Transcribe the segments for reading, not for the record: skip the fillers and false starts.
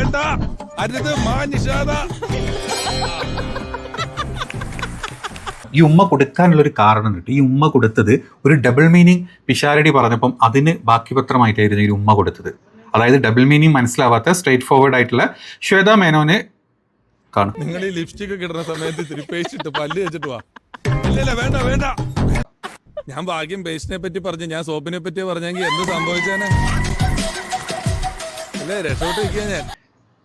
വേണ്ട അരുത് മാനിഷാദ. ഈ ഉമ്മ കൊടുക്കാനുള്ള ഒരു കാരണം കിട്ടും. ഈ ഉമ്മ കൊടുത്തത് ഒരു ഡബിൾ മീനിങ് പിഷാരടി പറഞ്ഞപ്പം അതിന് ബാക്കി പത്രമായിട്ടായിരുന്നു ഈ ഉമ്മ കൊടുത്തത്. അതായത് ഡബിൾ മീനിങ് മനസ്സിലാവാത്ത സ്ട്രേറ്റ് ഫോർവേഡ് ആയിട്ടുള്ള ശ്വേത മേനോനെ കാണും. നിങ്ങൾ ഈ ലിപ്സ്റ്റിക് ഒക്കെ ഇടുന്ന സമയത്ത് ഇത്തിരി പേസ്റ്റ് ഇട്ട് പല്ല് വെച്ചിട്ട് വാ. ഇല്ല വേണ്ട വേണ്ട. ഞാൻ ഭാഗ്യം പേസ്റ്റിനെ പറ്റി പറഞ്ഞു, ഞാൻ സോപ്പിനെ പറ്റി പറഞ്ഞെങ്കിൽ എന്ത് സംഭവിച്ചേനെ? അല്ലേ രക്ഷപ്പെട്ടിരിക്കുക ഞാൻ.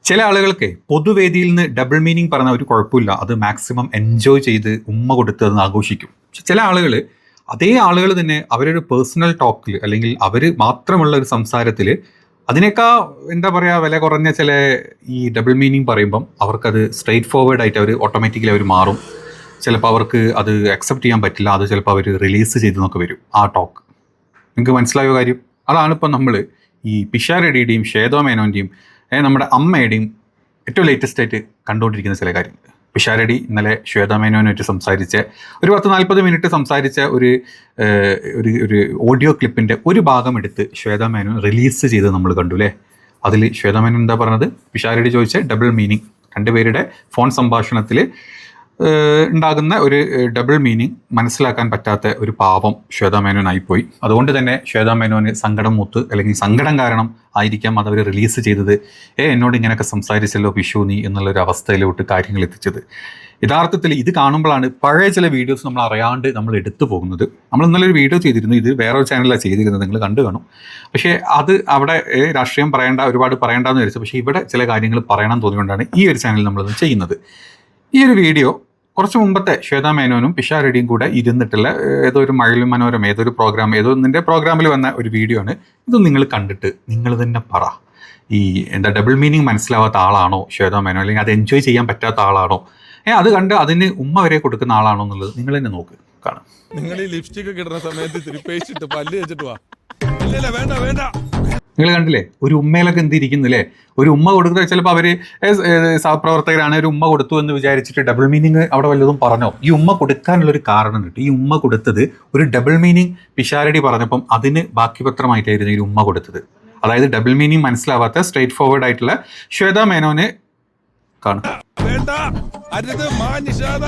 ചില ആളുകൾക്ക് പൊതുവേദിയിൽ നിന്ന് ഡബിൾ മീനിങ് പറഞ്ഞ ഒരു കുഴപ്പമില്ല, അത് മാക്സിമം എൻജോയ് ചെയ്ത് ഉമ്മ കൊടുത്തതെന്ന് ആഘോഷിക്കും. പക്ഷെ ചില ആളുകൾ, അതേ ആളുകൾ തന്നെ അവരൊരു പേഴ്സണൽ ടോക്കിൽ അല്ലെങ്കിൽ അവർ മാത്രമുള്ള ഒരു സംസാരത്തിൽ അതിനേക്കാൾ എന്താ പറയുക വില കുറഞ്ഞ ചില ഈ ഡബിൾ മീനിങ് പറയുമ്പം അവർക്കത് സ്ട്രെയിറ്റ് ഫോർവേഡ് ആയിട്ട് അവർ ഓട്ടോമാറ്റിക്കലി അവർ മാറും. ചിലപ്പോൾ അവർക്ക് അത് അക്സെപ്റ്റ് ചെയ്യാൻ പറ്റില്ല, അത് ചിലപ്പോൾ അവർ റിലീസ് ചെയ്തെന്നൊക്കെ വരും ആ ടോക്ക്. നിങ്ങൾക്ക് മനസ്സിലായ കാര്യം അതാണ്. ഇപ്പം നമ്മൾ ഈ പിഷാരടിയുടെയും ശ്വേത മേനോൻ്റെയും നമ്മുടെ അമ്മയുടെയും ഏറ്റവും ലേറ്റസ്റ്റ് ആയിട്ട് കണ്ടുകൊണ്ടിരിക്കുന്ന ചില കാര്യങ്ങൾ. പിഷാരടി ഇന്നലെ ശ്വേത മേനോനായിട്ട് സംസാരിച്ച ഒരു 10-40 മിനിറ്റ് സംസാരിച്ച ഒരു ഓഡിയോ ക്ലിപ്പിൻ്റെ ഒരു ഭാഗം എടുത്ത് ശ്വേത മേനോൻ റിലീസ് ചെയ്ത് നമ്മൾ കണ്ടു അല്ലേ. അതിൽ ശ്വേത മേനോൻ എന്താ പറഞ്ഞത്? പിഷാരടി ചോദിച്ച ഡബിൾ മീനിങ്, രണ്ടുപേരുടെ ഫോൺ സംഭാഷണത്തിൽ ഉണ്ടാകുന്ന ഒരു ഡബിൾ മീനിങ് മനസ്സിലാക്കാൻ പറ്റാത്ത ഒരു പാവം ശ്വേത മേനോനായിപ്പോയി. അതുകൊണ്ട് തന്നെ ശ്വേത മേനോന് സങ്കടം മൂത്ത് അല്ലെങ്കിൽ സങ്കടം കാരണം ആയിരിക്കാം അതവർ റിലീസ് ചെയ്തത്. എന്നോട് ഇങ്ങനെയൊക്കെ സംസാരിച്ചല്ലോ പിഷു നീ എന്നുള്ളൊരു അവസ്ഥയിലോട്ട് കാര്യങ്ങൾ എത്തിച്ചത്. യഥാർത്ഥത്തിൽ ഇത് കാണുമ്പോഴാണ് പഴയ ചില വീഡിയോസ് നമ്മൾ അറിയാണ്ട് നമ്മൾ എടുത്തു പോകുന്നത്. നമ്മൾ ഇന്നലെ ഒരു വീഡിയോ ചെയ്തിരുന്നു, ഇത് വേറൊരു ചാനലാണ് ചെയ്തിരുന്നത്, നിങ്ങൾ കണ്ടു കാണും. പക്ഷേ അത് അവിടെ രാഷ്ട്രീയം പറയേണ്ട, ഒരുപാട് പറയേണ്ടെന്ന് വിചാരിച്ചു. പക്ഷേ ഇവിടെ ചില കാര്യങ്ങൾ പറയണം തോന്നിക്കൊണ്ടാണ് ഈ ഒരു ചാനൽ നമ്മളത് ചെയ്യുന്നത്. ഈ ഒരു വീഡിയോ കുറച്ച് മുമ്പത്തെ ശ്വേത മേനോനും പിഷാരടിയും കൂടെ ഇരുന്നിട്ടുള്ള ഏതോ ഒരു മഴവിൽ മനോരമ ഏതൊരു പ്രോഗ്രാം, ഏതോ ഒന്നിൻ്റെ പ്രോഗ്രാമിൽ വന്ന ഒരു വീഡിയോ ആണ്. ഇത് നിങ്ങൾ കണ്ടിട്ട് നിങ്ങൾ തന്നെ പറ, ഈ എന്താ ഡബിൾ മീനിങ് മനസ്സിലാവാത്ത ആളാണോ ശ്വേത മേനോ, അല്ലെങ്കിൽ അത് എൻജോയ് ചെയ്യാൻ പറ്റാത്ത ആളാണോ, അത് കണ്ട് അതിന് ഉമ്മ വരെ കൊടുക്കുന്ന ആളാണോ എന്നുള്ളത് നിങ്ങൾ തന്നെ നോക്ക്, കാണാം. നിങ്ങൾ ഈ ലിപ്സ്റ്റിക് ഒക്കെ ഇടുന്ന സമയത്ത് ഇത്തിരി പേസ്റ്റ് ഇട്ട് പല്ല് വെച്ചിട്ട് വാ. ഇല്ല വേണ്ട വേണ്ട. നിങ്ങൾ കണ്ടില്ലേ ഒരു ഉമ്മയിലൊക്കെ എന്തിരിക്കുന്നില്ലേ? ഒരു ഉമ്മ കൊടുക്കുന്നത് ചിലപ്പോൾ അവർ സഹപ്രവർത്തകരാണ്, ഒരു ഉമ്മ കൊടുത്തു എന്ന് വിചാരിച്ചിട്ട് ഡബിൾ മീനിങ് അവിടെ വല്ലതും പറഞ്ഞോ? ഈ ഉമ്മ കൊടുക്കാനുള്ളൊരു കാരണം കിട്ടും. ഈ ഉമ്മ കൊടുത്തത് ഒരു ഡബിൾ മീനിങ് പിഷാരടി പറഞ്ഞപ്പം അതിന് ബാക്കി പത്രമായിട്ടായിരുന്നു ഈ ഉമ്മ കൊടുത്തത്. അതായത് ഡബിൾ മീനിങ് മനസ്സിലാവാത്ത സ്ട്രേറ്റ് ഫോർവേഡ് ആയിട്ടുള്ള ശ്വേത മേനോനെ കാണും. വേണ്ട അരുത് മാനിഷാദ.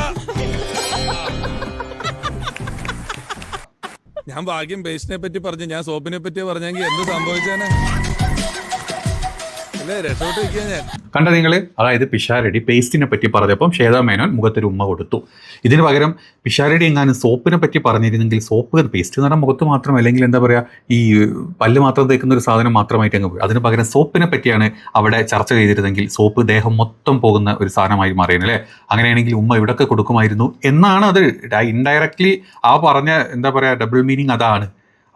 ഞാൻ ഭാഗ്യം പേസ്റ്റിനെ പറ്റി പറഞ്ഞു, ഞാൻ സോപ്പിനെ പറ്റി പറഞ്ഞെങ്കിൽ എന്ത് സംഭവിച്ചേനെ? അല്ലേ രക്ഷപ്പെട്ടിരിക്കുക ഞാൻ. കണ്ട നിങ്ങൾ, അതായത് പിഷാരടി പേസ്റ്റിനെ പറ്റി പറഞ്ഞപ്പം ശ്വേത മേനോൻ മുഖത്തൊരു ഉമ്മ കൊടുത്തു. ഇതിന് പകരം പിഷാരടി എങ്ങാനും സോപ്പിനെ പറ്റി പറഞ്ഞിരുന്നെങ്കിൽ, സോപ്പ് പേസ്റ്റ് എന്ന് പറഞ്ഞാൽ മുഖത്ത് മാത്രം, അല്ലെങ്കിൽ എന്താ പറയുക ഈ പല്ല് മാത്രം തേക്കുന്ന ഒരു സാധനം മാത്രമായിട്ട് അങ്ങ് പോയി. അതിന് പകരം സോപ്പിനെ പറ്റിയാണ് അവിടെ ചർച്ച ചെയ്തിരുന്നെങ്കിൽ സോപ്പ് ദേഹം മൊത്തം പോകുന്ന ഒരു സാധനമായി മാറിയത് അല്ലേ. അങ്ങനെയാണെങ്കിൽ ഉമ്മ ഇവിടെയൊക്കെ കൊടുക്കുമായിരുന്നു എന്നാണ് അത് ഇൻഡയറക്ട്ലി ആ പറഞ്ഞ എന്താ പറയുക ഡബിൾ മീനിങ് അതാണ്.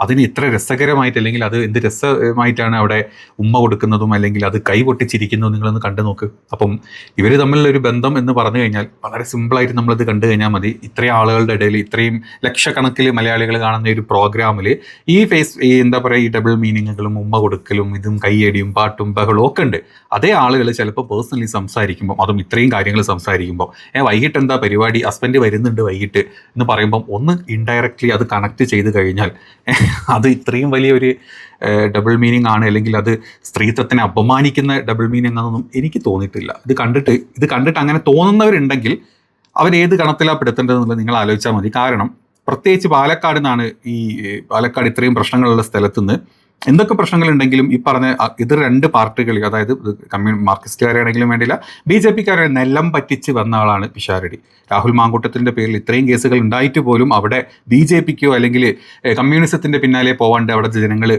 അതിന് ഇത്ര രസകരമായിട്ട്, അല്ലെങ്കിൽ അത് എന്ത് രസമായിട്ടാണ് അവിടെ ഉമ്മ കൊടുക്കുന്നതും അല്ലെങ്കിൽ അത് കൈ പൊട്ടിച്ചിരിക്കുന്നതും നിങ്ങളൊന്ന് കണ്ടു നോക്ക്. അപ്പം ഇവർ തമ്മിലുള്ളൊരു ബന്ധം എന്ന് പറഞ്ഞു കഴിഞ്ഞാൽ വളരെ സിമ്പിളായിട്ട് നമ്മളത് കണ്ടു കഴിഞ്ഞാൽ മതി. ഇത്രയും ആളുകളുടെ ഇടയിൽ, ഇത്രയും ലക്ഷക്കണക്കിൽ മലയാളികൾ കാണുന്ന ഒരു പ്രോഗ്രാമിൽ ഈ എന്താ പറയുക ഈ ഡബിൾ മീനിങ്ങുകളും ഉമ്മ കൊടുക്കലും ഇതും കയ്യടിയും പാട്ടും ബഹളവും ഒക്കെ ഉണ്ട്. അതേ ആളുകൾ ചിലപ്പോൾ പേഴ്സണലി സംസാരിക്കുമ്പം, അതും ഇത്രയും കാര്യങ്ങൾ സംസാരിക്കുമ്പോൾ വൈകിട്ട് എന്താ പരിപാടി, ഹസ്ബൻഡ് വരുന്നുണ്ട് വൈകിട്ട് എന്ന് പറയുമ്പം ഒന്ന് ഇൻഡയറക്റ്റ്ലി അത് കണക്ട് ചെയ്ത് കഴിഞ്ഞാൽ അത് ഇത്രയും വലിയൊരു ഡബിൾ മീനിങ് ആണ്, അല്ലെങ്കിൽ അത് സ്ത്രീത്വത്തിനെ അപമാനിക്കുന്ന ഡബിൾ മീനിങ് ആണെന്നൊന്നും എനിക്ക് തോന്നിയിട്ടില്ല. ഇത് കണ്ടിട്ട് അങ്ങനെ തോന്നുന്നവരുണ്ടെങ്കിൽ അവരേത് കണത്തിലാണ് പെടുത്തേണ്ടതെന്നുള്ളത് നിങ്ങൾ ആലോചിച്ചാൽ മതി. കാരണം പ്രത്യേകിച്ച് പാലക്കാട് നിന്നാണ് പാലക്കാട് ഇത്രയും പ്രശ്നങ്ങളുള്ള സ്ഥലത്തുനിന്ന് എന്തൊക്കെ പ്രശ്നങ്ങളുണ്ടെങ്കിലും ഈ പറഞ്ഞ ഇത് രണ്ട് പാർട്ടികൾ, അതായത് മാർക്സിസ്റ്റുകാരാണെങ്കിലും വേണ്ടില്ല BJP-ക്കാരെ നെല്ലം പറ്റിച്ച് വന്ന ആളാണ് പിഷാരടി. രാഹുൽ മാങ്കൂട്ടത്തിൻ്റെ പേരിൽ ഇത്രയും കേസുകൾ ഉണ്ടായിട്ട് പോലും അവിടെ BJP-ക്കോ അല്ലെങ്കിൽ കമ്മ്യൂണിസത്തിൻ്റെ പിന്നാലെ പോവാണ്ട് അവിടെ ജനങ്ങൾ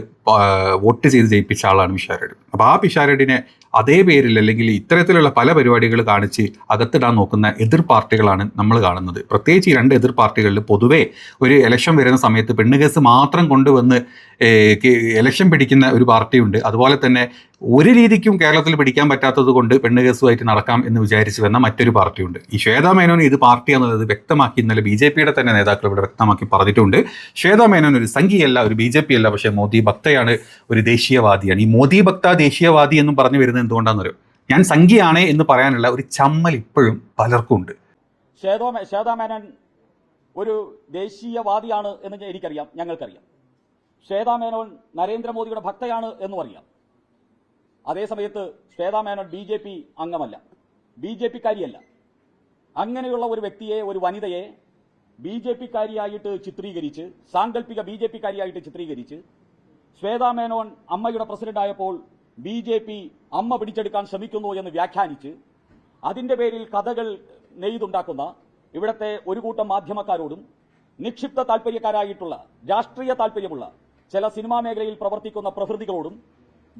വോട്ട് ചെയ്ത് ജയിപ്പിച്ച ആളാണ് പിഷാരടി. അപ്പോൾ ആ പിഷാരടിനെ അതേ പേരിൽ അല്ലെങ്കിൽ ഇത്തരത്തിലുള്ള പല പരിപാടികൾ കാണിച്ച് അകത്തിടാൻ നോക്കുന്ന എതിർ പാർട്ടികളാണ് നമ്മൾ കാണുന്നത്. പ്രത്യേകിച്ച് ഈ രണ്ട് എതിർ പാർട്ടികളിൽ പൊതുവേ ഒരു ഇലക്ഷൻ വരുന്ന സമയത്ത് പെണ്ണുകേസ് മാത്രം കൊണ്ടുവന്ന് ഇലക്ഷൻ പിടിക്കുന്ന ഒരു പാർട്ടിയുണ്ട്. അതുപോലെ തന്നെ ഒരു രീതിക്കും കേരളത്തിൽ പിടിക്കാൻ പറ്റാത്തത് കൊണ്ട് പെണ്ണുകേസുമായിട്ട് നടക്കാം എന്ന് വിചാരിച്ച് വന്ന മറ്റൊരു പാർട്ടിയുണ്ട്. ഈ ശ്വേത മേനോൻ ഇത് പാർട്ടിയാണെന്നുള്ളത് വ്യക്തമാക്കി ഇന്നലെ BJP-യുടെ തന്നെ നേതാക്കൾ ഇവിടെ വ്യക്തമാക്കി പറഞ്ഞിട്ടുണ്ട്. ശ്വേത മേനോൻ ഒരു സംഘിയല്ല, ഒരു BJP അല്ല, പക്ഷേ മോദി ഭക്തയാണ്, ഒരു ദേശീയവാദിയാണ്. ഈ മോദി ഭക്ത ദേശീയവാദി എന്നും പറഞ്ഞു വരുന്നത് എന്തുകൊണ്ടാണെന്നറിയോ? ഞാൻ സംഘിയാണേ എന്ന് പറയാനുള്ള ഒരു ചമ്മൽ ഇപ്പോഴും പലർക്കും ഉണ്ട്. ശ്വേത മേനോൻ ഒരു ദേശീയവാദിയാണ് എന്ന് എനിക്കറിയാം, ഞങ്ങൾക്കറിയാം. ശ്വേത മേനോൻ നരേന്ദ്രമോദിയുടെ ഭക്തയാണ് എന്നും അറിയാം. അതേസമയത്ത് ശ്വേതാ മേനോൻ BJP അംഗമല്ല, BJP-കാരിയല്ല. അങ്ങനെയുള്ള ഒരു വ്യക്തിയെ, ഒരു വനിതയെ BJP-കാരിയായിട്ട് ചിത്രീകരിച്ച്, സാങ്കല്പിക BJP-കാരിയായിട്ട് ചിത്രീകരിച്ച്, ശ്വേതാ മേനോൻ അമ്മയുടെ പ്രസിഡന്റായപ്പോൾ BJP അമ്മ പിടിച്ചെടുക്കാൻ ശ്രമിക്കുന്നു എന്ന് വ്യാഖ്യാനിച്ച് അതിന്റെ പേരിൽ കഥകൾ നെയ്തുണ്ടാക്കുന്ന ഇവിടത്തെ ഒരു കൂട്ടം മാധ്യമക്കാരോടും നിക്ഷിപ്ത താല്പര്യക്കാരായിട്ടുള്ള, രാഷ്ട്രീയ താല്പര്യമുള്ള ചില സിനിമാ മേഖലയിൽ പ്രവർത്തിക്കുന്ന പ്രകൃതികളോടും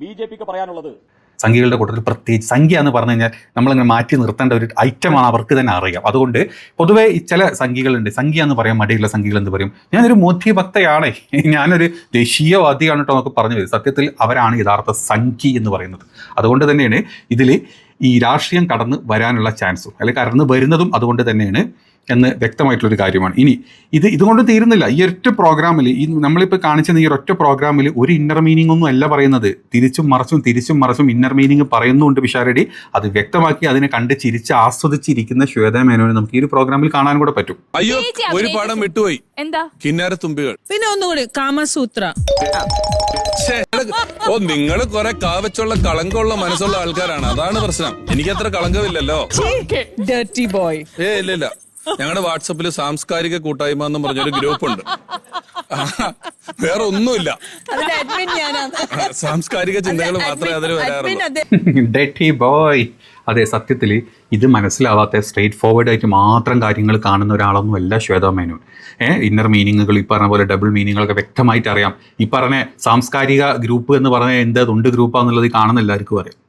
BJP-ക്ക് പറയാനുള്ളത്, സംഘികളുടെ കൂട്ടത്തിൽ പ്രത്യേകിച്ച് സംഖ്യ എന്ന് പറഞ്ഞു കഴിഞ്ഞാൽ നമ്മളിങ്ങനെ മാറ്റി നിർത്തേണ്ട ഒരു ഐറ്റമാണ്, അവർക്ക് തന്നെ അറിയാം. അതുകൊണ്ട് പൊതുവേ ഈ ചില സംഘികളുണ്ട്, സംഖ്യ എന്ന് പറയാൻ മടിയുള്ള സംഘികൾ എന്ന് പറയും. ഞാനൊരു മോദി ഭക്തയാണേ, ഞാനൊരു ദേശീയവാദിയാണ് കേട്ടോ എന്നൊക്കെ പറഞ്ഞു വരും. സത്യത്തിൽ അവരാണ് യഥാർത്ഥ സംഖി എന്ന് പറയുന്നത്. അതുകൊണ്ട് തന്നെയാണ് ഇതിൽ ഈ രാഷ്ട്രീയം കടന്ന് വരാനുള്ള ചാൻസും അല്ലെങ്കിൽ കടന്ന് വരുന്നതും അതുകൊണ്ട് തന്നെയാണ് എന്ന് വ്യക്തമായിട്ടുള്ളൊരു കാര്യമാണ്. ഇനി ഇതുകൊണ്ട് തീരുന്നില്ല. ഈ ഒറ്റ പ്രോഗ്രാമിൽ, ഈ നമ്മളിപ്പോൾ കാണിച്ച ഈ ഒരൊറ്റ പ്രോഗ്രാമിൽ ഒരു ഇന്നർ മീനിങ് ഒന്നും അല്ല പറയുന്നത്. തിരിച്ചും മറിച്ചും ഇന്നർ മീനിങ് പറയുന്നുണ്ട് പിഷാരടി. അത് വ്യക്തമാക്കി അതിനെ കണ്ട് ചിരിച്ച് ആസ്വദിച്ചിരിക്കുന്ന ശ്വേതാ മേനോനെ നമുക്ക് ഈ ഒരു പ്രോഗ്രാമിൽ കാണാൻ കൂടെ പറ്റും. അയ്യോ, ഒരു പാഠം വിട്ടുപോയി. എന്താ? കിന്നാരത്തുമ്പികൾ. പിന്നെ ഒന്നുകൂടി കാമസൂത്ര. നിങ്ങൾ കുറെ കാവച്ചുള്ള കളങ്കമുള്ള മനസ്സുള്ള ആൾക്കാരാണ്, അതാണ് പ്രശ്നം. എനിക്കത്ര കളങ്കമില്ലല്ലോ. ഇല്ല, ഞങ്ങളുടെ വാട്സപ്പില് സാംസ്കാരിക കൂട്ടായ്മ എന്ന് പറഞ്ഞൊരു ഗ്രൂപ്പ് ഉണ്ട്. വേറെ ഒന്നുമില്ല, സാംസ്കാരിക ചിന്തകൾ മാത്രമേ അതിൽ വരാറുള്ളൂ. അതെ, സത്യത്തിൽ ഇത് മനസ്സിലാവാത്ത സ്ട്രേറ്റ് ഫോർവേഡ് ആയിട്ട് മാത്രം കാര്യങ്ങൾ കാണുന്ന ഒരാളൊന്നും അല്ല ശ്വേതാ മേനോൻ. ഇന്നർ മീനിങ്ങുകൾ, ഈ പറഞ്ഞ പോലെ ഡബിൾ മീനിങ്ങുകളൊക്കെ വ്യക്തമായിട്ട് അറിയാം. ഈ പറഞ്ഞ സാംസ്കാരിക ഗ്രൂപ്പ് എന്ന് പറഞ്ഞാൽ എന്താ തൊണ്ട് ഗ്രൂപ്പാന്നുള്ളത് കാണുന്ന എല്ലാവർക്കും അറിയാം.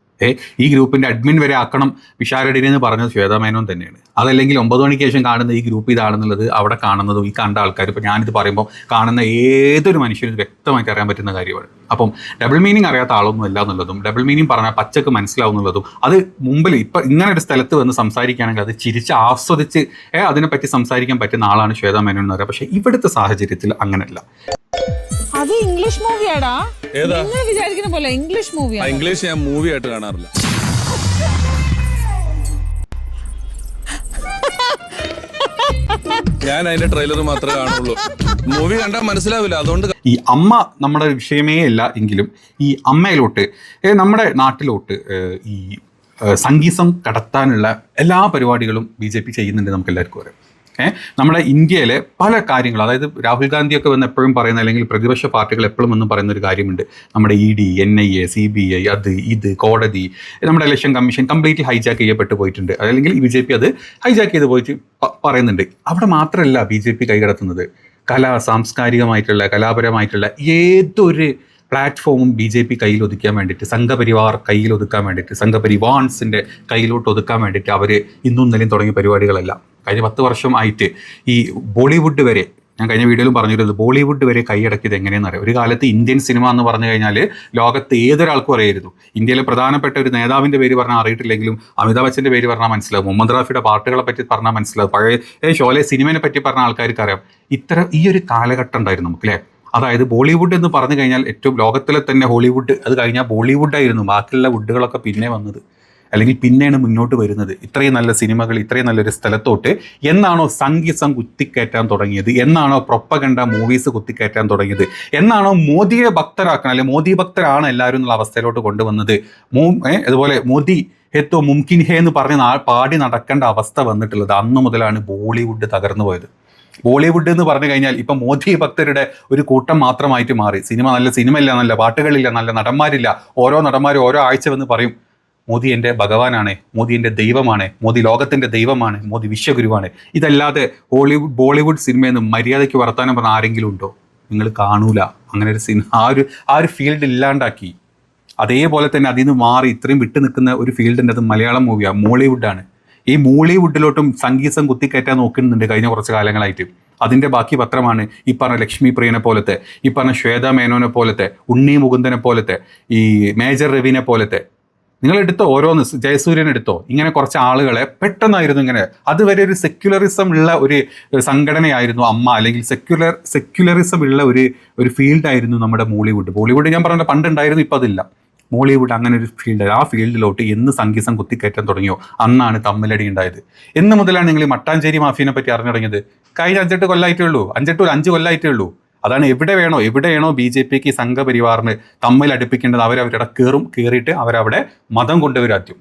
ഈ ഗ്രൂപ്പിന്റെ അഡ്മിൻ വരെ ആക്കണം പിഷാരടി എന്ന് പറഞ്ഞത് ശ്വേതാ മേനോൻ തന്നെയാണ്. അതല്ലെങ്കിൽ 9 മണിക്ക് ശേഷം കാണുന്ന ഈ ഗ്രൂപ്പ് ഇതാണെന്നുള്ളത് അവിടെ കാണുന്നതും ഈ കണ്ട ആൾക്കാർ, ഇപ്പോൾ ഞാനിത് പറയുമ്പോൾ കാണുന്ന ഏതൊരു മനുഷ്യനും വ്യക്തമായിട്ട് അറിയാൻ പറ്റുന്ന കാര്യമാണ്. അപ്പം ഡബിൾ മീനിങ് അറിയാത്ത ആളൊന്നും അല്ല എന്നുള്ളതും, ഡബിൾ മീനിങ് പറഞ്ഞാൽ പച്ചക്ക് മനസ്സിലാവുന്നുള്ളതും, അത് മുമ്പിൽ ഇപ്പം ഇങ്ങനെ ഒരു സ്ഥലത്ത് വന്ന് സംസാരിക്കുകയാണെങ്കിൽ അത് ചിരിച്ച് ആസ്വദിച്ച് അതിനെപ്പറ്റി സംസാരിക്കാൻ പറ്റുന്ന ആളാണ് ശ്വേതാ മേനോൻ എന്ന് പറയാം. പക്ഷേ ഇവിടുത്തെ സാഹചര്യത്തിൽ അങ്ങനെയല്ല. അത് ഇംഗ്ലീഷ് മൂവിയാടാ. നിങ്ങൾ വിചാരിക്കുന്ന പോലെ ഇംഗ്ലീഷ് മൂവിയാണ്. ഇംഗ്ലീഷ് ഞാൻ മൂവി ആയിട്ട് കാണാറില്ല. ഞാൻ അതിന്റെ ട്രെയിലർ മാത്രമേ കാണുള്ളൂ, മൂവി കണ്ടാൽ മനസ്സിലാവില്ല. അതുകൊണ്ട് ഈ അമ്മ നമ്മുടെ വിഷയമേ അല്ല എങ്കിലും ഈ അമ്മയിലോട്ട്, നമ്മുടെ നാട്ടിലോട്ട് ഈ സംഗീതം കടത്താനുള്ള എല്ലാ പരിപാടികളും BJP ചെയ്യുന്നുണ്ട്, നമുക്ക് എല്ലാവർക്കും അറിയാം. നമ്മുടെ ഇന്ത്യയിലെ പല കാര്യങ്ങളും, അതായത് രാഹുൽ ഗാന്ധിയൊക്കെ വന്ന് എപ്പോഴും പറയുന്ന, അല്ലെങ്കിൽ പ്രതിപക്ഷ പാർട്ടികൾ എപ്പോഴും വന്ന് പറയുന്ന ഒരു കാര്യമുണ്ട്. നമ്മുടെ ED, NIA, CBI, ഇത് കോടതി, നമ്മുടെ ഇലക്ഷൻ കമ്മീഷൻ കംപ്ലീറ്റ്ലി ഹൈജാക്ക് ചെയ്യപ്പെട്ടു പോയിട്ടുണ്ട്. അല്ലെങ്കിൽ BJP അത് ഹൈജാക്ക് ചെയ്ത് പോയിട്ട് പറയുന്നുണ്ട്. അവിടെ മാത്രമല്ല BJP കൈകടത്തുന്നത്, സാംസ്കാരികമായിട്ടുള്ള കലാപരമായിട്ടുള്ള ഏതൊരു പ്ലാറ്റ്ഫോമും BJP കയ്യിൽ ഒതുക്കാൻ വേണ്ടിയിട്ട്, സംഘപരിവാർ കയ്യിൽ ഒതുക്കാൻ വേണ്ടിയിട്ട്, സംഘപരിവാൻസിൻ്റെ കയ്യിലോട്ട് ഒതുക്കാൻ വേണ്ടിയിട്ട് അവർ ഇന്നും ഇന്നലെയും തുടങ്ങിയ പരിപാടികളല്ല. കഴിഞ്ഞ 10 വർഷം ആയിട്ട് ഈ ബോളിവുഡ് വരെ, ഞാൻ കഴിഞ്ഞ വീഡിയോയിലും പറഞ്ഞിരുന്നത്, ബോളിവുഡ് വരെ കൈയടക്കിയത് എങ്ങനെയെന്ന് അറിയാം. ഒരു കാലത്ത് ഇന്ത്യൻ സിനിമ എന്ന് പറഞ്ഞു കഴിഞ്ഞാൽ ലോകത്ത് ഏതൊരാൾക്കും അറിയായിരുന്നു. ഇന്ത്യയിലെ പ്രധാനപ്പെട്ട ഒരു നേതാവിൻ്റെ പേര് പറഞ്ഞാൽ അറിയിട്ടില്ലെങ്കിലും അമിതാഭ് ബച്ചൻ്റെ പേര് പറഞ്ഞാൽ മനസ്സിലാവും, മുഹമ്മദ് റാഫിയുടെ പാട്ടുകളെ പറ്റി പറഞ്ഞാൽ മനസ്സിലാവും, പഴയ ഷോലെ സിനിമയെ പറ്റി പറഞ്ഞ ആൾക്കാർക്ക് അറിയാം. ഈ ഒരു കാലഘട്ടം ഉണ്ടായിരുന്നു നമുക്ക്, അല്ലേ? അതായത് ബോളിവുഡ് എന്ന് പറഞ്ഞു കഴിഞ്ഞാൽ ഏറ്റവും ലോകത്തിലെ തന്നെ ഹോളിവുഡ്, അത് കഴിഞ്ഞാൽ ബോളിവുഡായിരുന്നു. ബാക്കിയുള്ള വുഡുകളൊക്കെ പിന്നെ വന്നത്, അല്ലെങ്കിൽ പിന്നെയാണ് മുന്നോട്ട് വരുന്നത്. ഇത്രയും നല്ല സിനിമകൾ ഇത്രയും നല്ലൊരു സ്ഥലത്തോട്ട് എന്നാണോ സംഗീതം കുത്തിക്കയറ്റാൻ തുടങ്ങിയത്, എന്നാണോ പ്രൊപ്പഗണ്ട മൂവീസ് കുത്തിക്കയറ്റാൻ തുടങ്ങിയത്, എന്നാണോ മോദിയെ ഭക്തരാക്കണം, അല്ലെങ്കിൽ മോദി ഭക്തരാണ് എല്ലാവരും എന്നുള്ള അവസ്ഥയിലോട്ട് കൊണ്ടുവന്നത്, അതുപോലെ മോദി ഹെത്തോ മുംകിൻ ഹേ എന്ന് പറഞ്ഞ് പാടി നടക്കേണ്ട അവസ്ഥ വന്നിട്ടുള്ളത്, അന്ന് മുതലാണ് ബോളിവുഡ് തകർന്നു പോയത്. ബോളിവുഡ് എന്ന് പറഞ്ഞു കഴിഞ്ഞാൽ ഇപ്പം മോദി ഭക്തരുടെ ഒരു കൂട്ടം മാത്രമായിട്ട് മാറി. നല്ല സിനിമയില്ല, നല്ല പാട്ടുകളില്ല, നല്ല നടന്മാരില്ല. ഓരോ നടന്മാരും ഓരോ ആഴ്ച വന്ന് പറയും മോദി എൻ്റെ ഭഗവാനാണ്, മോദി എൻ്റെ ദൈവമാണ്, മോദി ലോകത്തിൻ്റെ ദൈവമാണ്, മോദി വിശ്വഗുരുവാണ്. ഇതല്ലാതെ ബോളിവുഡ് സിനിമയെന്ന് മര്യാദയ്ക്ക് വർത്താനം പറഞ്ഞ ആരെങ്കിലും ഉണ്ടോ? നിങ്ങൾ കാണൂല. അങ്ങനെ ഒരു സിനിമ ആ ഒരു ഫീൽഡ് ഇല്ലാണ്ടാക്കി. അതേപോലെ തന്നെ അതിൽ നിന്ന് മാറി ഇത്രയും വിട്ടു നിൽക്കുന്ന ഒരു ഫീൽഡിൻ്റെ, അത് മലയാളം മൂവിയാണ്, മോളിവുഡാണ്. ഈ മോളിവുഡിലോട്ടും സംഗീതം കുത്തിക്കയറ്റാൻ നോക്കുന്നുണ്ട് കഴിഞ്ഞ കുറച്ച് കാലങ്ങളായിട്ട്. അതിൻ്റെ ബാക്കി പത്രമാണ് ഈ പറഞ്ഞ ലക്ഷ്മി പ്രിയനെ പോലത്തെ, ഈ പറഞ്ഞ ശ്വേതാ മേനോനെ പോലത്തെ, ഉണ്ണി മുകുന്ദനെ പോലത്തെ, ഈ മേജർ രവിനെ പോലത്തെ. നിങ്ങളെടുത്തോ, ഓരോന്ന് ജയസൂര്യൻ എടുത്തോ, ഇങ്ങനെ കുറച്ച് ആളുകളെ പെട്ടെന്നായിരുന്നു ഇങ്ങനെ. അതുവരെ ഒരു സെക്യുലറിസം ഉള്ള ഒരു സംഘടനയായിരുന്നു അമ്മ, അല്ലെങ്കിൽ സെക്യുലറിസം ഉള്ള ഒരു ഫീൽഡായിരുന്നു നമ്മുടെ ബോളിവുഡ് ഞാൻ പറഞ്ഞ പണ്ടുണ്ടായിരുന്നു, ഇപ്പം അതില്ല. മോളിവുഡ് അങ്ങനെ ഒരു ഫീൽഡ്, ആ ഫീൽഡിലോട്ട് എന്ന് സംഗീതം കുത്തിക്കയറ്റാൻ തുടങ്ങിയോ അന്നാണ് തമ്മിലടി ഉണ്ടായത്. എന്ന് മുതലാണ് നിങ്ങൾ ഈ മട്ടാഞ്ചേരി മാഫിയനെ പറ്റി അറിഞ്ഞു തുടങ്ങിയത്? കഴിഞ്ഞ 5 കൊല്ലമായിട്ടേ ഉള്ളൂ, 5 കൊല്ലമായിട്ടേ ഉള്ളൂ. അതാണ് എവിടെയാണോ BJPക്ക് സംഘപരിവാറിന് തമ്മിൽ അടുപ്പിക്കേണ്ടത് അവരവരുടെ കയറിയിട്ട് അവരവിടെ മതം കൊണ്ടുവരും. ആദ്യം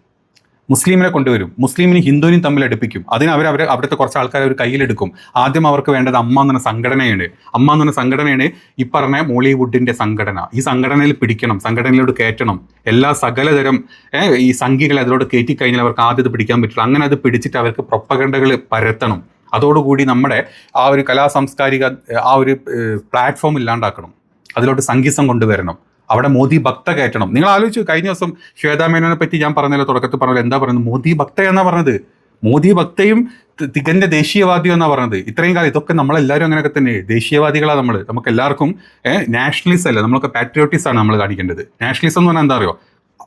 മുസ്ലിമിനെ കൊണ്ടുവരും, മുസ്ലിമിനും ഹിന്ദുവിനും തമ്മിൽ അടുപ്പിക്കും. അതിന് അവിടുത്തെ കുറച്ച് ആൾക്കാർ അവർ കയ്യിലെടുക്കും. ആദ്യം അവർക്ക് വേണ്ടത് അമ്മ എന്ന സംഘടനയാണ് ഈ പറഞ്ഞ മോളിവുഡിന്റെ സംഘടന. ഈ സംഘടനയിൽ പിടിക്കണം, സംഘടനയിലോട്ട് കയറ്റണം. എല്ലാ സകലതരം ഈ സംഘികളെ അതിലോട്ട് കയറ്റിക്കഴിഞ്ഞാൽ അവർക്ക് ആദ്യം അത് പിടിക്കാൻ പറ്റില്ല. അങ്ങനെ അത് പിടിച്ചിട്ട് അവർക്ക് പ്രൊപ്പഗണ്ടകൾ പരത്തണം. അതോടുകൂടി നമ്മുടെ ആ ഒരു കലാസാംസ്കാരിക ആ ഒരു പ്ലാറ്റ്ഫോം ഇല്ലാണ്ടാക്കണം. അതിലോട്ട് സംഗീതം കൊണ്ടുവരണം. അവിടെ മോദി ഭക്ത കയറ്റണം. നിങ്ങൾ ആലോചിച്ചു, കഴിഞ്ഞ ദിവസം ശ്വേതാ മേനോനെ പറ്റി ഞാൻ പറഞ്ഞല്ലോ, തുടക്കത്തിൽ പറഞ്ഞല്ലോ, എന്താ പറയുന്നത്? മോദി ഭക്ത എന്നാ പറഞ്ഞത്. മോദി ഭക്തയും തികഞ്ഞ ദേശീയവാദിയും എന്നാ പറഞ്ഞത്. ഇത്രയും കാലം ഇതൊക്കെ നമ്മളെല്ലാവരും അങ്ങനെയൊക്കെ തന്നെ ദേശീയവാദികളാണ് നമുക്ക് എല്ലാവർക്കും നാഷണലിസ്റ്റ് അല്ല, നമ്മളൊക്കെ പാട്രിയോട്ടിസം ആണ് നമ്മൾ കാണിക്കേണ്ടത്. നാഷണലിസം എന്ന് പറഞ്ഞാൽ എന്താ അറിയോ?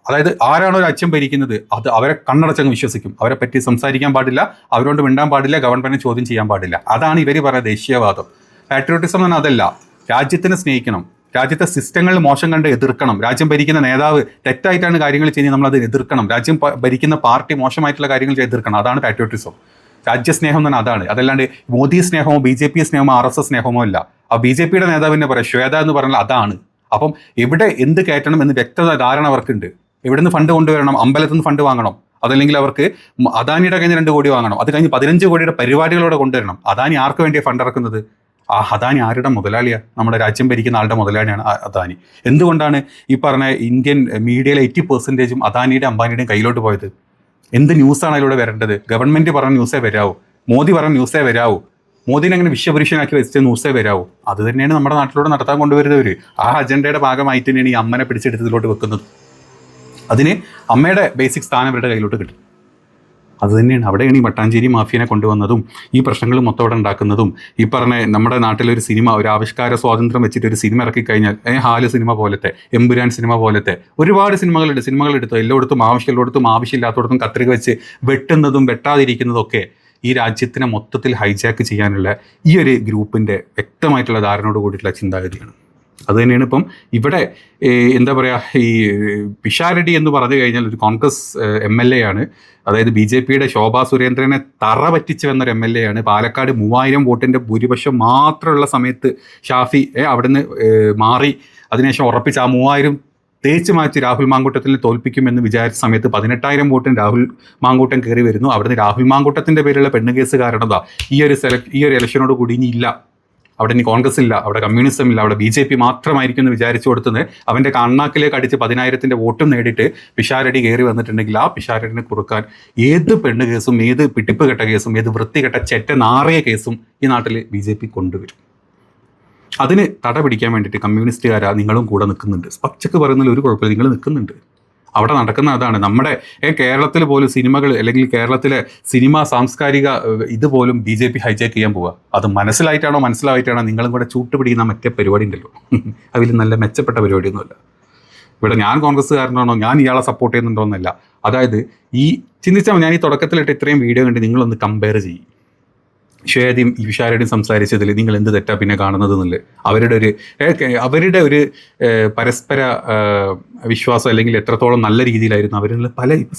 അതായത് ആരാണോ ഒരു അച്ഛൻ ഭരിക്കുന്നത് അത് അവരെ കണ്ണടച്ചങ്ങ് വിശ്വസിക്കും. അവരെ പറ്റി സംസാരിക്കാൻ പാടില്ല, അവരോട് മിണ്ടാൻ പാടില്ല, ഗവൺമെന്റിനെ ചോദ്യം ചെയ്യാൻ പാടില്ല. അതാണ് ഇവർ പറയുന്ന ദേശീയവാദം. പാട്രിയോട്ടിസം എന്ന് പറഞ്ഞാൽ അതല്ല. രാജ്യത്തിനെ സ്നേഹിക്കണം, രാജ്യത്തെ സിസ്റ്റങ്ങളിൽ മോശം കണ്ട് എതിർക്കണം. രാജ്യം ഭരിക്കുന്ന നേതാവ് തെറ്റായിട്ടാണ് കാര്യങ്ങൾ ചെയ്യുന്നത്, നമ്മളത് എതിർക്കണം. രാജ്യം ഭരിക്കുന്ന പാർട്ടി മോശമായിട്ടുള്ള കാര്യങ്ങൾ എതിർക്കണം. അതാണ് പാട്രിയോട്ടിസം. രാജ്യസ്നേഹം എന്ന് പറഞ്ഞാൽ അതാണ്. അതല്ലാണ്ട് മോദി സ്നേഹമോ BJP സ്നേഹമോ RSS സ്നേഹമോ അല്ല. ആ BJPയുടെ നേതാവിനെ പറയാം ശ്വേത എന്ന് പറഞ്ഞാൽ അതാണ്. അപ്പം എവിടെ എന്ത് കയറ്റണം എന്ന് വ്യക്തത ധാരണ അവർക്കുണ്ട്. എവിടെ നിന്ന് ഫണ്ട് കൊണ്ടുവരണം? അമ്പലത്തിൽ നിന്ന് ഫണ്ട് വാങ്ങണം, അതല്ലെങ്കിൽ അവർക്ക് അദാനിയുടെ കഴിഞ്ഞ് 2 കോടി വാങ്ങണം, അത് കഴിഞ്ഞ് 15 കോടിയുടെ പരിപാടികളോടെ കൊണ്ടുവരണം. അദാനി ആർക്ക് വേണ്ടിയാണ് ഫണ്ട് ഇറക്കുന്നത്? ആ അദാനി ആരുടെ മുതലാളിയാണ്? നമ്മുടെ രാജ്യം ഭരിക്കുന്ന ആളുടെ മുതലാളിയാണ് അദാനി. എന്തുകൊണ്ടാണ് ഈ പറഞ്ഞ ഇന്ത്യൻ മീഡിയയിലെ 80% അദാനിയുടെ അംബാനിയുടെയും കയ്യിലോട്ട് പോയത്? എന്ത് ന്യൂസാണ് അതിലൂടെ വരേണ്ടത്? ഗവൺമെന്റ് പറഞ്ഞ ന്യൂസേ വരാവൂ, മോദി പറഞ്ഞ ന്യൂസേ വരാവൂ, മോദിനെ അങ്ങനെ വിശ്വപുരുഷനാക്കി വെച്ച ന്യൂസേ വരാവൂ. അത് തന്നെയാണ് നമ്മുടെ നാട്ടിലൂടെ നടത്താൻ കൊണ്ടുവരുന്നവർ. ആ അജണ്ടയുടെ ഭാഗമായിട്ട് തന്നെയാണ് ഈ അമ്മനെ പിടിച്ചെടുത്തതിലോട്ട് വെക്കുന്നത്. അതിന് അമ്മയുടെ ബേസിക് സ്ഥാനം ഇവരുടെ കയ്യിലോട്ട് കിട്ടും. അത് തന്നെയാണ് അവിടെയാണ് ഈ മട്ടാഞ്ചേരി മാഫിയനെ കൊണ്ടുവന്നതും ഈ പ്രശ്നങ്ങൾ മൊത്തം അവിടെ ഉണ്ടാക്കുന്നതും. ഈ പറഞ്ഞ നമ്മുടെ നാട്ടിലൊരു സിനിമ, ഒരു ആവിഷ്കാര സ്വാതന്ത്ര്യം വെച്ചിട്ട് ഒരു സിനിമ ഇറക്കിക്കഴിഞ്ഞാൽ ഹാല് സിനിമ പോലത്തെ, എമ്പുരാൻ സിനിമ പോലത്തെ ഒരുപാട് സിനിമകളെടുത്തു എല്ലായിടത്തും ആവശ്യമില്ലാത്തടത്തും കത്രിക വെച്ച് വെട്ടുന്നതും വെട്ടാതിരിക്കുന്നതും ഒക്കെ ഈ രാജ്യത്തിനെ മൊത്തത്തിൽ ഹൈജാക്ക് ചെയ്യാനുള്ള ഈ ഒരു ഗ്രൂപ്പിൻ്റെ വ്യക്തമായിട്ടുള്ള ധാരണയോട് കൂടിയിട്ടുള്ള ചിന്താഗതിയാണ്. അത് തന്നെയാണ് ഇപ്പം ഇവിടെ എന്താ പറയുക, ഈ പിഷാരടി എന്ന് പറഞ്ഞു കഴിഞ്ഞാൽ ഒരു കോൺഗ്രസ് MLA ആണ്. അതായത് BJPയുടെ ശോഭാ സുരേന്ദ്രനെ തറ പറ്റിച്ചു വന്നൊരു MLA ആണ്. പാലക്കാട് 3000 വോട്ടിൻ്റെ ഭൂരിപക്ഷം മാത്രമുള്ള സമയത്ത് ഷാഫി അവിടുന്ന് മാറി അതിനുശേഷം ഉറപ്പിച്ച് ആ 3000 തേച്ച് മാറ്റി രാഹുൽ മാങ്കൂട്ടത്തിനെ തോൽപ്പിക്കുമെന്ന് വിചാരിച്ച സമയത്ത് 18,000 വോട്ടിന് രാഹുൽ മാങ്കൂട്ടം കയറി വരുന്നു. അവിടുന്ന് രാഹുൽ മാങ്കൂട്ടത്തിൻ്റെ പേരിലുള്ള പെണ്ണ് കേസ് കാരണം ഈ ഒരു ഇലക്ഷനോട് കൂടി ഇനി ഇല്ല, അവിടെ ഇനി കോൺഗ്രസ് ഇല്ല, അവിടെ കമ്മ്യൂണിസം ഇല്ല, അവിടെ BJP മാത്രമായിരിക്കും എന്ന് വിചാരിച്ചു കൊടുത്തത് അവൻ്റെ കണ്ണാക്കിലേക്ക് അടിച്ച് 10,000 വോട്ടും നേടിയിട്ട് പിഷാരടി കയറി വന്നിട്ടുണ്ടെങ്കിൽ ആ പിഷാരടിനെ കുറുക്കാൻ ഏത് പെണ്ണ് കേസും, ഏത് പിടിപ്പ് കെട്ട കേസും, ഏത് വൃത്തികെട്ട ചെറ്റ നാറിയ കേസും ഈ നാട്ടിൽ BJP കൊണ്ടുവരും. അതിന് തട പിടിക്കാൻ വേണ്ടിയിട്ട് കമ്മ്യൂണിസ്റ്റുകാരാ നിങ്ങളും കൂടെ നിൽക്കുന്നുണ്ട്. പച്ചക്ക് പറയുന്നതിൽ ഒരു കുഴപ്പമില്ല, നിങ്ങൾ നിൽക്കുന്നുണ്ട്. അവിടെ നടക്കുന്ന അതാണ്. നമ്മുടെ കേരളത്തിൽ പോലും സിനിമകൾ അല്ലെങ്കിൽ കേരളത്തിലെ സിനിമ സാംസ്കാരിക ഇതുപോലും BJP ഹൈജാക്ക് ചെയ്യാൻ പോവുക. അത് മനസ്സിലായിട്ടാണോ നിങ്ങളും കൂടെ ചൂട്ടുപിടിക്കുന്ന മറ്റേ പരിപാടി ഉണ്ടല്ലോ, അതിൽ നല്ല മെച്ചപ്പെട്ട പരിപാടിയൊന്നുമല്ല. ഇവിടെ ഞാൻ കോൺഗ്രസ്സുകാരനാണോ, ഞാൻ ഇയാളെ സപ്പോർട്ട് ചെയ്യുന്നുണ്ടോ എന്നല്ല. അതായത് ഈ ചിന്തിച്ചാൽ ഞാൻ ഈ തുടക്കത്തിലിട്ട് ഇത്രയും വീഡിയോ കണ്ട് നിങ്ങളൊന്ന് കമ്പയർ ചെയ്യും. ശ്വേതയും വിശാരടിയും സംസാരിച്ചതിൽ നിങ്ങൾ എന്ത് തെറ്റാ പിന്നെ കാണുന്നത് എന്നുള്ളത് അവരുടെ ഒരു പരസ്പര വിശ്വാസം അല്ലെങ്കിൽ എത്രത്തോളം നല്ല രീതിയിലായിരുന്നു അവരുള്ള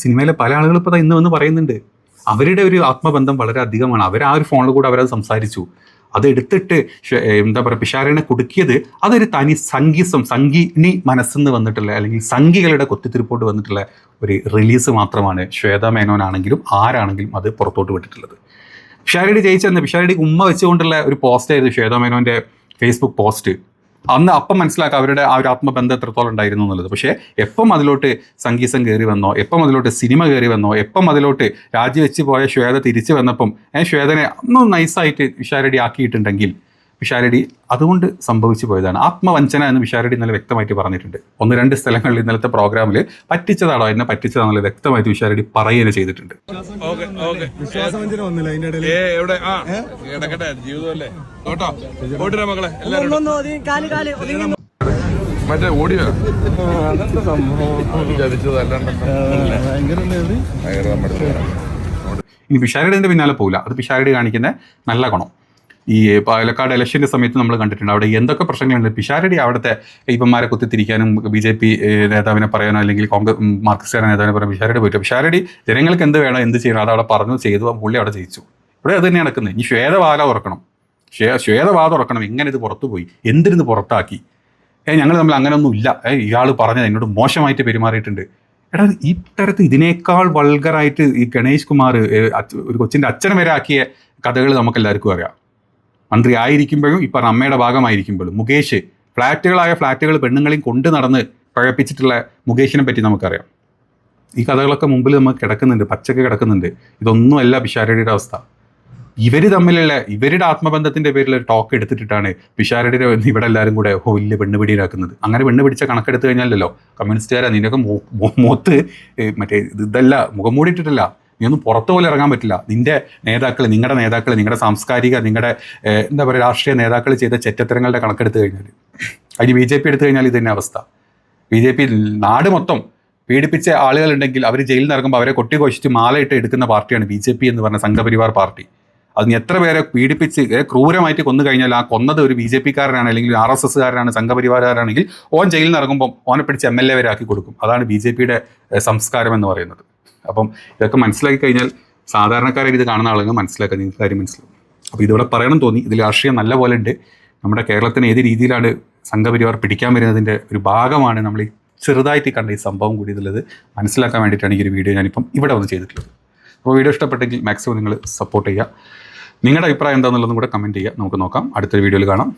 സിനിമയിലെ പല ആളുകൾ ഇപ്പോൾ ഇന്ന് വന്ന് പറയുന്നുണ്ട്. അവരുടെ ഒരു ആത്മബന്ധം വളരെ അധികമാണ്. അവർ ആ ഒരു ഫോണിൽ കൂടെ അവരത് സംസാരിച്ചു. അതെടുത്തിട്ട് എന്താ പറയുക, പിഷാരനെ കുടുക്കിയത് അതൊരു തനി സംഗീനി മനസ്സെന്ന് വന്നിട്ടുള്ള അല്ലെങ്കിൽ സംഘികളുടെ കൊത്തിത്തിരിപ്പോട്ട് വന്നിട്ടുള്ള ഒരു റിലീസ് മാത്രമാണ് ശ്വേതാ മേനോനാണെങ്കിലും ആരാണെങ്കിലും അത് പുറത്തോട്ട് വിട്ടിട്ടുള്ളത്. പിഷാരടി ജയിച്ചെന്ന് പിഷാരടിക്ക് ഉമ്മ വെച്ചുകൊണ്ടുള്ള ഒരു പോസ്റ്റായിരുന്നു ശ്വേതാ മേനോൻ്റെ ഫേസ്ബുക്ക് പോസ്റ്റ്. അപ്പം മനസ്സിലാക്കുക അവരുടെ ആ ഒരു ആത്മബന്ധം എത്രത്തോളം ഉണ്ടായിരുന്നു എന്നുള്ളത്. പക്ഷേ എപ്പം അതിലോട്ട് സംഗീതം കയറി വന്നോ, എപ്പം അതിലോട്ട് സിനിമ കയറി വന്നോ, എപ്പം അതിലോട്ട് രാജിവെച്ച് പോയ ശ്വേത തിരിച്ചു വന്നപ്പം ശ്വേതനെ ഒന്ന് നൈസായിട്ട് പിഷാരടി ആക്കിയിട്ടുണ്ടെങ്കിൽ പിഷാരടി അതുകൊണ്ട് സംഭവിച്ചു പോയതാണ്. ആത്മവഞ്ചന എന്ന് പിഷാരടി ഇന്നലെ വ്യക്തമായിട്ട് പറഞ്ഞിട്ടുണ്ട്. 1-2 സ്ഥലങ്ങളിൽ ഇന്നലത്തെ പ്രോഗ്രാമിൽ പറ്റിച്ചതാണോ എന്നെ പറ്റിച്ചതാണെന്നുള്ളത് വ്യക്തമായിട്ട് പിഷാരടി പറയുകയും ചെയ്തിട്ടുണ്ട്. മറ്റേ ഓടിയോ ഇനി പിഷാരടിന്റെ പിന്നാലെ പോകില്ല. അത് പിഷാരടി കാണിക്കുന്ന നല്ല ഗുണം. ഈ പാലക്കാട് ഇലക്ഷൻ്റെ സമയത്ത് നമ്മൾ കണ്ടിട്ടുണ്ട് അവിടെ എന്തൊക്കെ പ്രശ്നങ്ങളുണ്ട്. പിഷാരടി അവിടുത്തെ ഇവന്മാരെ കുത്തിത്തിരിക്കാനും BJP നേതാവിനെ പറയാനോ അല്ലെങ്കിൽ കോൺഗ്രസ് മാർക്സിസ്റ്റ് നേതാവിനെ പറയാൻ പിഷാരടി പോയിട്ട് പിഷാരടി ജനങ്ങൾക്ക് എന്ത് വേണം എന്ത് ചെയ്യണം അതവിടെ പറഞ്ഞു ചെയ്തു, പുള്ളി അവിടെ ജയിച്ചു. ഇവിടെ അത് തന്നെ നടക്കുന്നത്. ഇനി ശ്വേത വാല ഉറക്കണം. ശ്വേത വാ തുറക്കണം, എങ്ങനെ ഇത് പുറത്തു പോയി, എന്തിനിത് പുറത്താക്കി, ഞങ്ങൾ തമ്മിൽ അങ്ങനെയൊന്നും ഇല്ല, ഇയാൾ പറഞ്ഞത് എന്നോട് മോശമായിട്ട് പെരുമാറിയിട്ടുണ്ട്. എടാ, ഈ തരത്തിൽ ഇതിനേക്കാൾ വൾഗറായിട്ട് ഈ ഗണേഷ് കുമാർ ഒരു കൊച്ചിൻ്റെ അച്ഛനെ വരെ ആക്കിയ കഥകൾ നമുക്കെല്ലാവർക്കും അറിയാം. മന്ത്രി ആയിരിക്കുമ്പോഴും ഈ പറഞ്ഞ അമ്മയുടെ ഭാഗമായിരിക്കുമ്പോഴും മുകേഷ് ഫ്ലാറ്റുകൾ പെണ്ണുങ്ങളെയും കൊണ്ട് നടന്ന് പഴപ്പിച്ചിട്ടുള്ള മുകേഷിനെ പറ്റി നമുക്കറിയാം. ഈ കഥകളൊക്കെ മുമ്പിൽ നമുക്ക് കിടക്കുന്നുണ്ട്, പച്ചക്ക് കിടക്കുന്നുണ്ട്. ഇതൊന്നുമല്ല പിഷാരടിയുടെ അവസ്ഥ. ഇവരുടെ ആത്മബന്ധത്തിന്റെ പേരിൽ ഒരു ടോക്ക് എടുത്തിട്ടാണ് പിഷാരടിയുടെ ഇവിടെ എല്ലാവരും കൂടെ വലിയ പെണ്ണുപിടിയിലാക്കുന്നത്. അങ്ങനെ പെണ്ണ് പിടിച്ച കണക്കെടുത്ത് കഴിഞ്ഞാലല്ലോ കമ്മ്യൂണിസ്റ്റുകാരാ, നിനക്ക് മൂത്ത് മറ്റേ ഇതല്ല, മുഖം മൂടിയിട്ടിട്ടില്ല, നീ ഒന്നും പുറത്തു പോലെ ഇറങ്ങാൻ പറ്റില്ല. നിങ്ങളുടെ നേതാക്കൾ, നിങ്ങളുടെ സാംസ്കാരിക, നിങ്ങളുടെ എന്താ പറയുക, രാഷ്ട്രീയ നേതാക്കൾ ചെയ്ത ചെറ്റത്തരങ്ങളുടെ കണക്കെടുത്ത് കഴിഞ്ഞാൽ, അതിന് BJP എടുത്തു കഴിഞ്ഞാൽ ഇത് തന്നെ അവസ്ഥ. BJP നാട് മൊത്തം പീഡിപ്പിച്ച ആളുകളുണ്ടെങ്കിൽ അവർ ജയിലിൽ നിന്ന് ഇറങ്ങുമ്പോൾ അവരെ കൊട്ടിഘോഷിച്ച് മാലയിട്ട് എടുക്കുന്ന പാർട്ടിയാണ് BJP എന്ന് പറഞ്ഞ സംഘപരിവാർ പാർട്ടി. അതിന് എത്ര പേരെ പീഡിപ്പിച്ച് ക്രൂരമായിട്ട് കൊന്നു കഴിഞ്ഞാൽ ആ കൊന്നത് ഒരു BJP-കാരനാണ് അല്ലെങ്കിൽ RSS-കാരനാണ്, സംഘപരിവാരകാരനാണെങ്കിൽ ഓൻ ജയിലിൽ നിന്ന് ഇറങ്ങുമ്പോൾ ഓനെ പിടിച്ച് MLA വരെ ആക്കി കൊടുക്കും. അതാണ് BJP-യുടെ സംസ്കാരം എന്ന് പറയുന്നത്. അപ്പം ഇതൊക്കെ മനസ്സിലാക്കി കഴിഞ്ഞാൽ സാധാരണക്കാരെ ഇത് കാണുന്ന ആളുകൾ മനസ്സിലാക്കുക, നിങ്ങൾക്ക് കാര്യം മനസ്സിലാവും. അപ്പോൾ ഇതിവിടെ പറയണം തോന്നി. ഇതിൽ രാഷ്ട്രീയം നല്ല പോലെ ഉണ്ട്. നമ്മുടെ കേരളത്തിന് ഏത് രീതിയിലാണ് സംഘപരിവാർ പിടിക്കാൻ വരുന്നതിൻ്റെ ഒരു ഭാഗമാണ് നമ്മൾ ഈ ചെറുതായിട്ട് കണ്ട ഈ സംഭവം കൂടി ഇതിലുള്ളത് മനസ്സിലാക്കാൻ വേണ്ടിയിട്ടാണ് ഈ ഒരു വീഡിയോ ഞാനിപ്പം ഇവിടെ വന്ന് ചെയ്തിട്ടുള്ളത്. അപ്പോൾ വീഡിയോ ഇഷ്ടപ്പെട്ടെങ്കിൽ മാക്സിമം നിങ്ങൾ സപ്പോർട്ട് ചെയ്യുക. നിങ്ങളുടെ അഭിപ്രായം എന്താണെന്നുള്ളതും കൂടെ കമൻറ്റ് ചെയ്യുക. നമുക്ക് നോക്കാം. അടുത്തൊരു വീഡിയോയിൽ കാണാം.